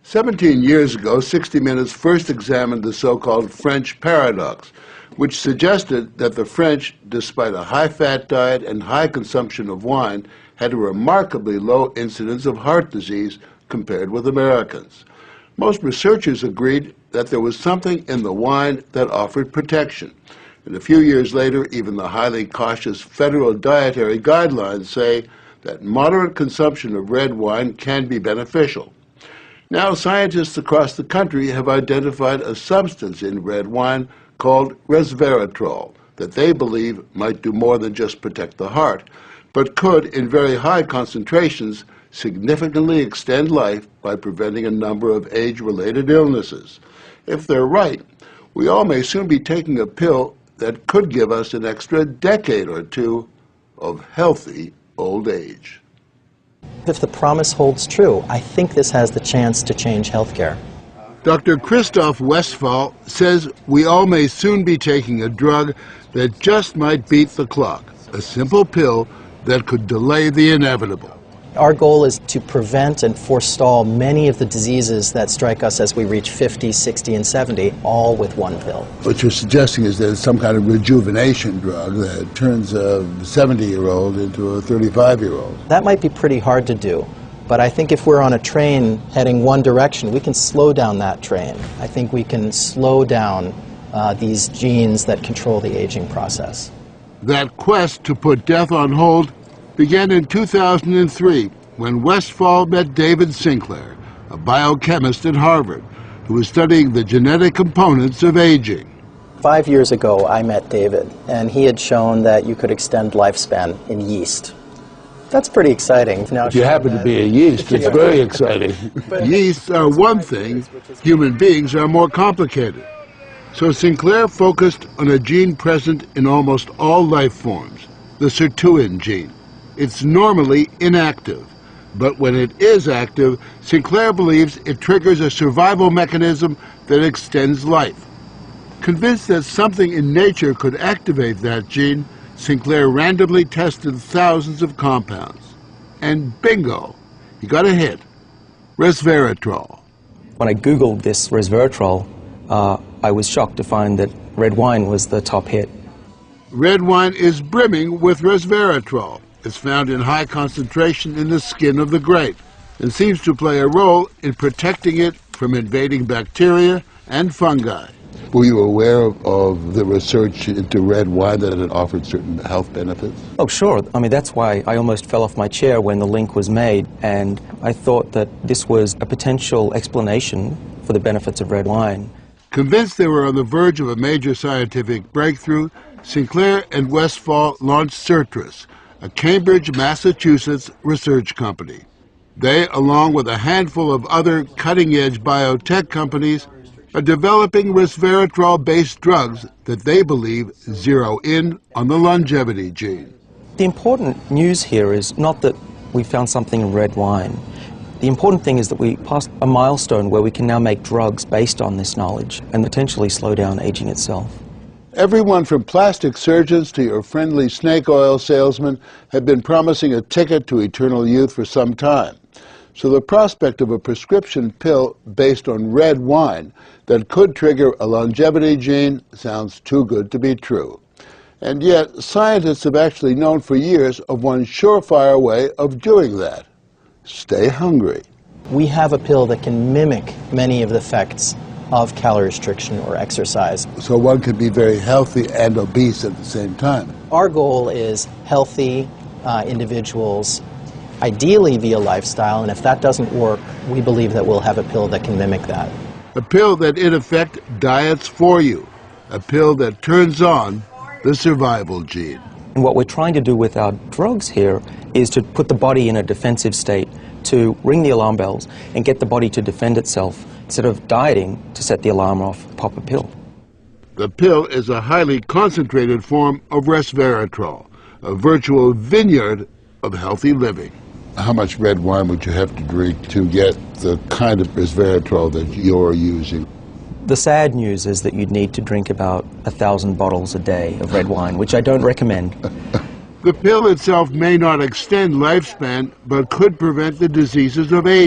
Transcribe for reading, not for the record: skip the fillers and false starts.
17 years ago, 60 Minutes first examined the so-called French paradox, which suggested that the French, despite a high-fat diet and high consumption of wine, had a remarkably low incidence of heart disease compared with Americans. Most researchers agreed that there was something in the wine that offered protection. And a few years later, even the highly cautious federal dietary guidelines say that moderate consumption of red wine can be beneficial. Now, scientists across the country have identified a substance in red wine called resveratrol that they believe might do more than just protect the heart, but could, in very high concentrations, significantly extend life by preventing a number of age-related illnesses. If they're right, we all may soon be taking a pill that could give us an extra decade or two of healthy old age. If the promise holds true, I think this has the chance to change healthcare. Dr. Christoph Westphal says we all may soon be taking a drug that just might beat the clock, a simple pill that could delay the inevitable. Our goal is to prevent and forestall many of the diseases that strike us as we reach 50, 60, and 70, all with one pill. What you're suggesting is that it's some kind of rejuvenation drug that turns a 70-year-old into a 35-year-old. That might be pretty hard to do, but I think if we're on a train heading one direction, we can slow down that train. I think we can slow down these genes that control the aging process. That quest to put death on hold began in 2003 when Westphal met David Sinclair, a biochemist at Harvard, who was studying the genetic components of aging. 5 years ago, I met David, and he had shown that you could extend lifespan in yeast. That's pretty exciting. Now, if you happen to be a yeast, it's very exciting. Yeasts are one thing, human beings are more complicated. So Sinclair focused on a gene present in almost all life forms, the sirtuin gene. It's normally inactive, but when it is active, Sinclair believes it triggers a survival mechanism that extends life. Convinced that something in nature could activate that gene, Sinclair randomly tested thousands of compounds. And bingo, he got a hit, resveratrol. When I Googled this resveratrol, I was shocked to find that red wine was the top hit. Red wine is brimming with resveratrol. It's found in high concentration in the skin of the grape and seems to play a role in protecting it from invading bacteria and fungi. Were you aware of the research into red wine that it offered certain health benefits? Oh, sure. I mean, that's why I almost fell off my chair when the link was made, and I thought that this was a potential explanation for the benefits of red wine. Convinced they were on the verge of a major scientific breakthrough, Sinclair and Westphal launched Certris, a Cambridge, Massachusetts research company. They, along with a handful of other cutting-edge biotech companies, are developing resveratrol-based drugs that they believe zero in on the longevity gene. The important news here is not that we found something in red wine. The important thing is that we passed a milestone where we can now make drugs based on this knowledge and potentially slow down aging itself. Everyone from plastic surgeons to your friendly snake oil salesman have been promising a ticket to eternal youth for some time. So the prospect of a prescription pill based on red wine that could trigger a longevity gene sounds too good to be true. And yet, scientists have actually known for years of one surefire way of doing that. Stay hungry. We have a pill that can mimic many of the effects of calorie restriction or exercise. So one could be very healthy and obese at the same time. Our goal is healthy individuals, ideally via lifestyle, and if that doesn't work, we believe that we'll have a pill that can mimic that. A pill that in effect diets for you. A pill that turns on the survival gene. And what we're trying to do with our drugs here is to put the body in a defensive state, to ring the alarm bells and get the body to defend itself, instead of dieting to set the alarm off, pop a pill. The pill is a highly concentrated form of resveratrol, a virtual vineyard of healthy living. How much red wine would you have to drink to get the kind of resveratrol that you're using? The sad news is that you'd need to drink about 1,000 bottles a day of red wine, which I don't recommend. The pill itself may not extend lifespan, but could prevent the diseases of aging.